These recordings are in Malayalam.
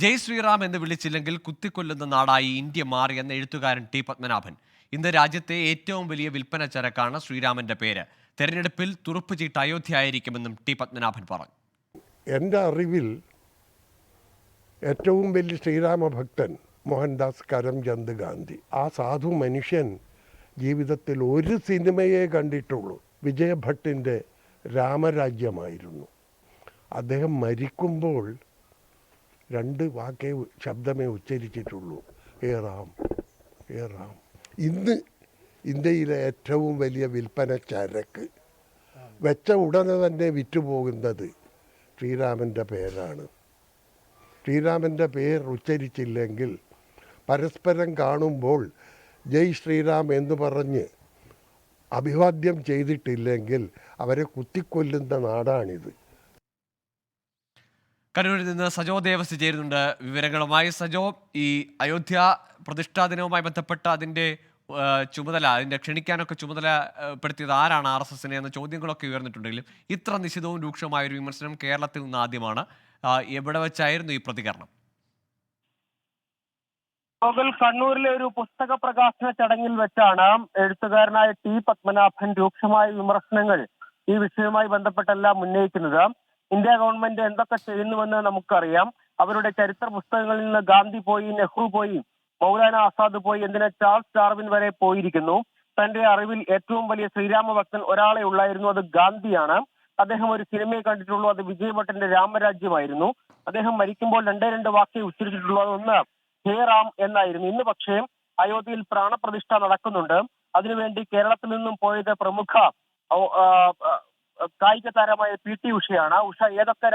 ജയ് ശ്രീറാം എന്ന് വിളിച്ചില്ലെങ്കിൽ കുത്തിക്കൊല്ലുന്ന നാടായി ഇന്ത്യ മാറിയെന്ന എഴുത്തുകാരൻ ടി പത്മനാഭൻ. ഇന്ന് രാജ്യത്തെ ഏറ്റവും വലിയ വിൽപ്പന ചരക്കാണ് ശ്രീരാമന്റെ പേര്. തെരഞ്ഞെടുപ്പിൽ തുറുപ്പുചീട്ട് അയോധ്യ ആയിരിക്കുമെന്നും ടി പത്മനാഭൻ പറഞ്ഞു. എൻ്റെ അറിവിൽ ഏറ്റവും വലിയ ശ്രീരാമഭക്തൻ മോഹൻദാസ് കരംചന്ദ് ഗാന്ധി. ആ സാധു മനുഷ്യൻ ജീവിതത്തിൽ ഒരു സിനിമയെ കണ്ടിട്ടുള്ളൂ. വിജയഭട്ടിൻ്റെ രാമരാജ്യമായിരുന്നു. അദ്ദേഹം മരിക്കുമ്പോൾ 2 വാക്കേ ശബ്ദമേ ഉച്ചരിച്ചിട്ടുള്ളൂ, ഹേ റാം, ഹേ റാം. ഇന്ന് ഇന്ത്യയിലെ ഏറ്റവും വലിയ വിൽപ്പന ചരക്ക് വെച്ച ഉടനെ തന്നെ വിറ്റുപോകുന്നത് ശ്രീരാമൻ്റെ പേരാണ്. ശ്രീരാമൻ്റെ പേര് ഉച്ചരിച്ചില്ലെങ്കിൽ, പരസ്പരം കാണുമ്പോൾ ജയ് ശ്രീറാം എന്ന് പറഞ്ഞ് അഭിവാദ്യം ചെയ്തിട്ടില്ലെങ്കിൽ അവരെ കുത്തിക്കൊല്ലുന്ന നാടാണിത്. കണ്ണൂരിൽ നിന്ന് സജോ ദേവസ് ചേരുന്നുണ്ട് വിവരങ്ങളുമായി. സജോ, ഈ അയോധ്യ പ്രതിഷ്ഠാ ദിനവുമായി ബന്ധപ്പെട്ട അതിൻ്റെ ചുമതല, അതിൻ്റെ ക്ഷണിക്കാനൊക്കെ ചുമതലപ്പെടുത്തിയത് ആരാണ് RSSനെ എന്ന ചോദ്യങ്ങളൊക്കെ ഉയർന്നിട്ടുണ്ടെങ്കിലും ഇത്ര നിശിതവും രൂക്ഷമായ ഒരു വിമർശനം കേരളത്തിൽ നിന്ന് ആദ്യമാണ്. എവിടെ വെച്ചായിരുന്നു ഈ പ്രതികരണം? കണ്ണൂരിലെ ഒരു പുസ്തക പ്രകാശന ചടങ്ങിൽ വെച്ചാണ് എഴുത്തുകാരനായ ടി പത്മനാഭൻ രൂക്ഷമായ വിമർശനങ്ങൾ ഈ വിഷയവുമായി ബന്ധപ്പെട്ടെല്ലാം ഉന്നയിക്കുന്നത്. ഇന്ത്യ ഗവൺമെന്റ് എന്തൊക്കെ ചെയ്യുന്നുവെന്ന് നമുക്കറിയാം. അവരുടെ ചരിത്ര പുസ്തകങ്ങളിൽ നിന്ന് ഗാന്ധി പോയി, നെഹ്റു പോയി, മൗലാന ആസാദ് പോയി, എന്തിന് ചാൾസ് ഡാർവിൻ വരെ പോയിരിക്കുന്നു. തന്റെ അറിവിൽ ഏറ്റവും വലിയ ശ്രീരാമ ഭക്തൻ ഒരാളെ ഉള്ളായിരുന്നു, അത് ഗാന്ധിയാണ്. അദ്ദേഹം ഒരു സിനിമയെ കണ്ടിട്ടുള്ളൂ, അത് വിജയഭട്ടന്റെ രാമരാജ്യമായിരുന്നു. അദ്ദേഹം മരിക്കുമ്പോൾ 2 വാക്കേ ഉച്ചരിച്ചിട്ടുള്ളൂ, അതൊന്ന് ഹേ റാം എന്നായിരുന്നു. ഇന്ന് പക്ഷേ അയോധ്യയിൽ പ്രാണപ്രതിഷ്ഠ നടക്കുന്നുണ്ട്. അതിനുവേണ്ടി കേരളത്തിൽ നിന്നും പോയത് പ്രമുഖ കായിക താരമായ PT ഉഷയാണ്. ഉഷ ഏതൊക്കെ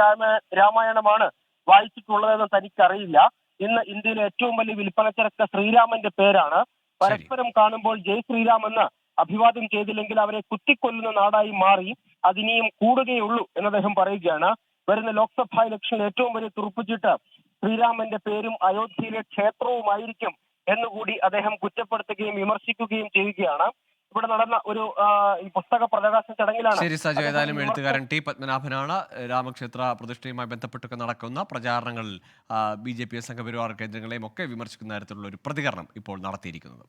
രാമായണമാണ് വായിച്ചിട്ടുള്ളതെന്ന് തനിക്കറിയില്ല. ഇന്ന് ഇന്ത്യയിലെ ഏറ്റവും വലിയ വിൽപ്പന ചരക്ക് ശ്രീരാമന്റെ പേരാണ്. പരസ്പരം കാണുമ്പോൾ ജയ് ശ്രീരാം എന്ന് അഭിവാദ്യം ചെയ്തില്ലെങ്കിൽ അവരെ കുത്തിക്കൊല്ലുന്ന നാടായി മാറി, അതിനിയും കൂടുകയുള്ളൂ എന്ന് അദ്ദേഹം പറയുകയാണ്. വരുന്ന ലോക്സഭാ ഇലക്ഷനിൽ ഏറ്റവും വലിയ തുറുപ്പുചീട്ട് ശ്രീരാമന്റെ പേരും അയോധ്യയിലെ ക്ഷേത്രവുമായിരിക്കും എന്നുകൂടി അദ്ദേഹം കുറ്റപ്പെടുത്തുകയും വിമർശിക്കുകയും ചെയ്യുകയാണ്. ഇവിടെ നടന്ന ഒരു പുസ്തക പ്രകാശന ചടങ്ങിലാണ്. ശരി സജോ, ഏതായാലും എഴുത്തുകാരൻ ടി പത്മനാഭനാണ് രാമക്ഷേത്ര പ്രതിഷ്ഠയുമായി ബന്ധപ്പെട്ടൊക്കെ നടക്കുന്ന പ്രചാരണങ്ങളിൽ BJP സംഘപരിവാർ കേന്ദ്രങ്ങളെയും ഒക്കെ വിമർശിക്കുന്ന തരത്തിലുള്ള ഒരു പ്രതികരണം ഇപ്പോൾ നടത്തിയിരിക്കുന്നത്.